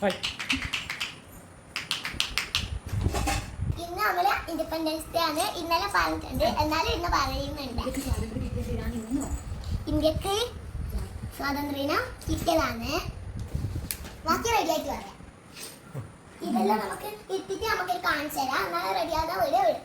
ഇന്ന് നമ്മള് independence day ആണ്. ഇന്നലെ പറഞ്ഞിട്ടുണ്ട്, എന്നാലും ഇന്ന് പറയുന്നുണ്ട്. ഇന്ത്യക്ക് സ്വാതന്ത്ര്യം കിട്ടിയതാണ്. ബാക്കി റെഡി ആയിട്ട് പറയാം. ഇതെല്ലാം നമുക്ക് ഇട്ടിട്ട് നമുക്ക് കാണിച്ചു തരാം. എന്നാലും റെഡിയാകാൻ വീഡിയോ വരും.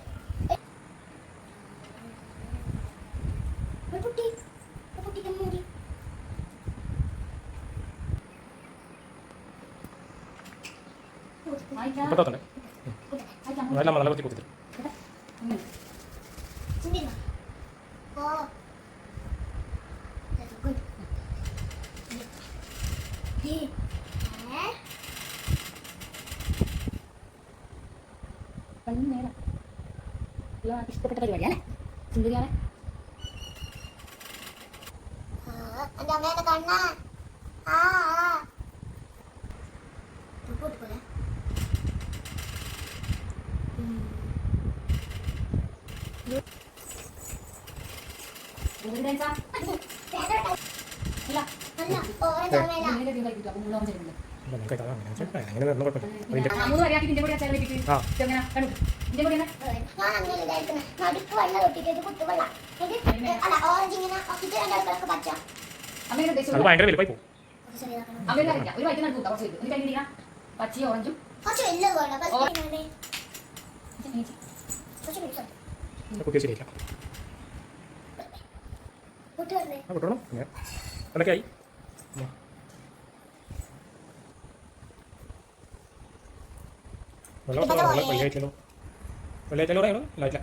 ഇഷ്ടപ്പെട്ട പരിപാടിയാണ് സുന്ദരിയാണ്. എന്റെ അമ്മേന്റെ കണ്ണ പോലെ ഭയങ്കര വലുപ്പായി പോകും. പച്ചി ഓറഞ്ചും കുട്ടിയെ ശരിയില്ല. പൊട്ടണം എന്തൊക്കെ ആയി. വെള്ളിയാഴ്ചല്ലോ വെള്ളിയാഴ്ചല്ലോ ഇല്ല.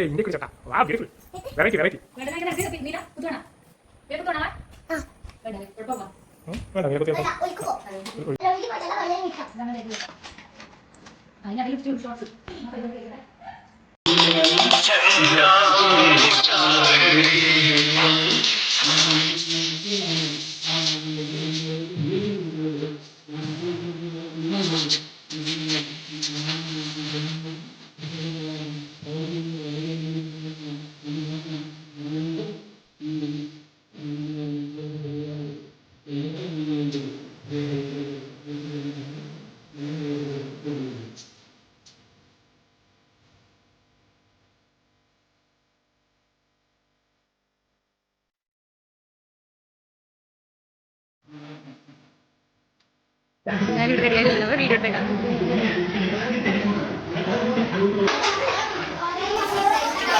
ഇന്ത്യ കുറിച്ചാ വാ ബ്യൂട്ടിഫുൾ വെറൈറ്റി വെറൈറ്റി. വീഡിയോ എടുത്തേക്കാം.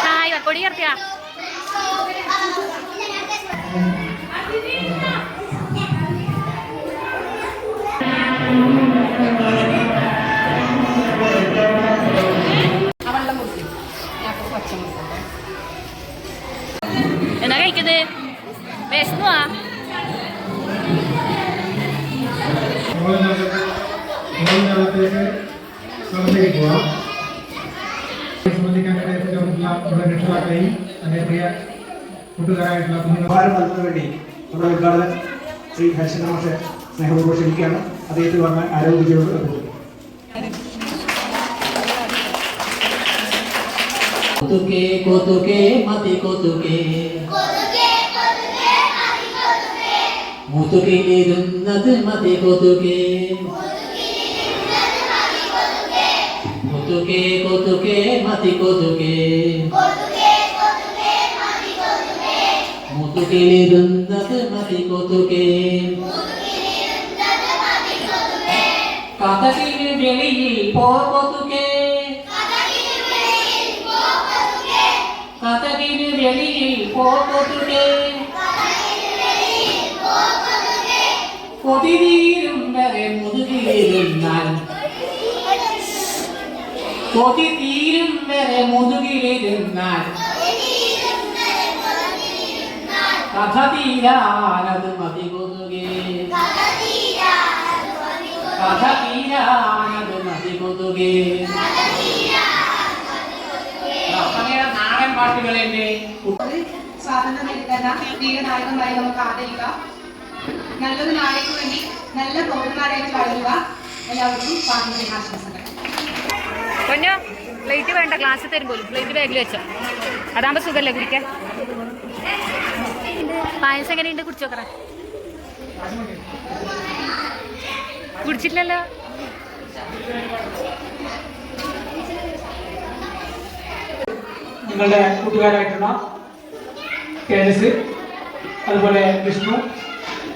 ഹായ് കൊടി ചേർത്തിയാ എന്നാ കഴിക്കുന്നത് വിശന്നുവാ. വേണ്ടി നമ്മുടെ ഉദ്ഘാടകൻ ശ്രീ ഹരിശങ്കർ മാഷെ സ്നേഹപൂർവ്വം ക്ഷണിക്കുകയാണ്. അദ്ദേഹത്തിന് വന്ന ആരോഗ്യജീവൻ മുതുകിലിരുന്നത് മതി കൊതുകേ കൊതുകേ കൊതുകേ മതി കൊതുകേ മുതുകിലിരുന്നത് മതി കൊതുകേ കഥകിന് വെളിയിൽ പോ കൊതുകേ കഥകിന് വെളിയിൽ പോ കൊതുകേ കൊതിതീരും വരെ മുതുകിലിരുന്നാൽ കൊതിതീരും വരെ മുതുകിലിരുന്നാൽ കഥ തീരാനത് മതി കൊതുകേ കഥ തീരാനത് മതി കൊതുകേ. നാടൻ പാട്ടുകളുണ്ട്. സ്വാതന്ത്ര്യം നേടുന്ന വീരനായകന്മാരെ നമുക്ക് ആദരിക്കാം. നല്ലൊരു നാളേക്ക് വേണ്ടി നല്ല പൗരന്മാരായിട്ട് വളരുക. എല്ലാവർക്കും സ്വാതന്ത്ര്യ ആശംസകൾ. പ്ലേറ്റ് വേണ്ട, ഗ്ലാസ് തരും പോലും. പ്ലേറ്റ് ബാഗിൽ വെച്ചോ. അതാകുമ്പോ സുഖല്ലേ കുടിക്കാൻ. പായസം എങ്ങനെയുണ്ട്? കുടിച്ചോക്കറ. കുടിച്ചില്ലല്ലോ. നിങ്ങളുടെ കൂട്ടുകാരായിട്ടുള്ള തേജസ്, അതുപോലെ വിഷ്ണു,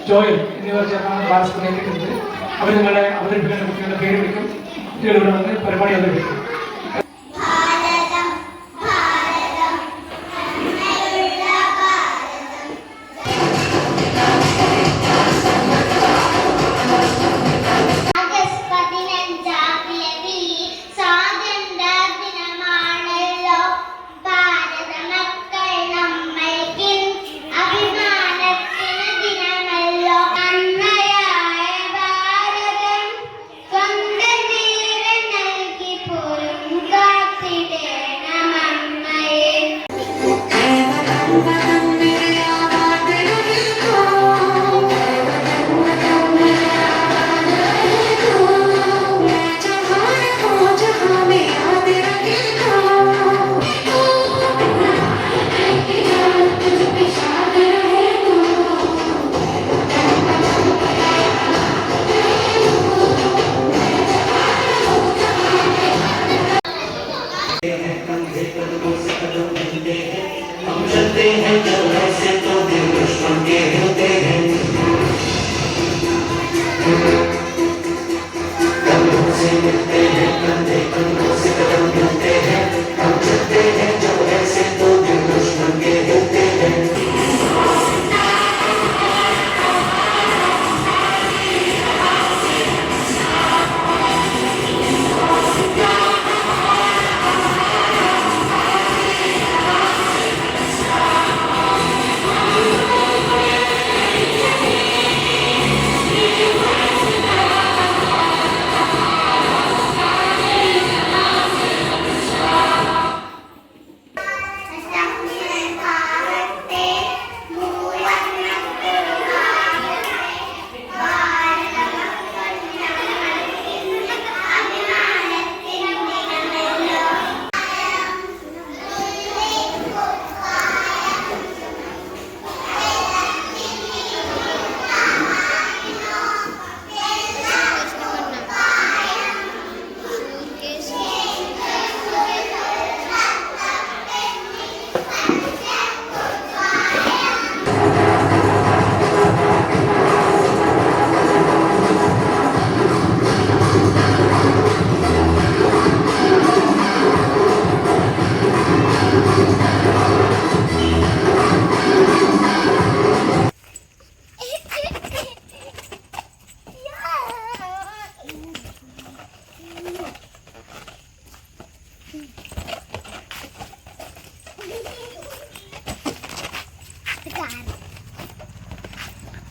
ജോയൽ എന്നിവർ ചേർന്നാണ് ബാലസ്കൂൾ ഏറ്റെടുക്കുന്നത്. അവർ നിങ്ങളെ അവതരിപ്പിക്കുന്ന കുട്ടികളുടെ പേര് വിളിക്കും. കുട്ടികൾ ഇവിടെ വന്ന് പരിപാടി അവതരിപ്പിക്കും.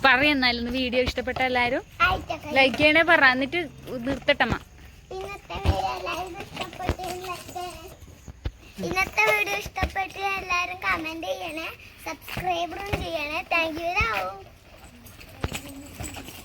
പറയുന്നാലും വീഡിയോ ഇഷ്ടപ്പെട്ട എല്ലാരും ലൈക്ക് ചെയ്യണേ പറ, എന്നിട്ട് നിർത്തട്ടമ്മ. ഇന്നത്തെ വീഡിയോ ഇഷ്ടപ്പെട്ട് എല്ലാരും കമന്റ് ചെയ്യണേ, സബ്സ്ക്രൈബറും ചെയ്യണേ. Thank you.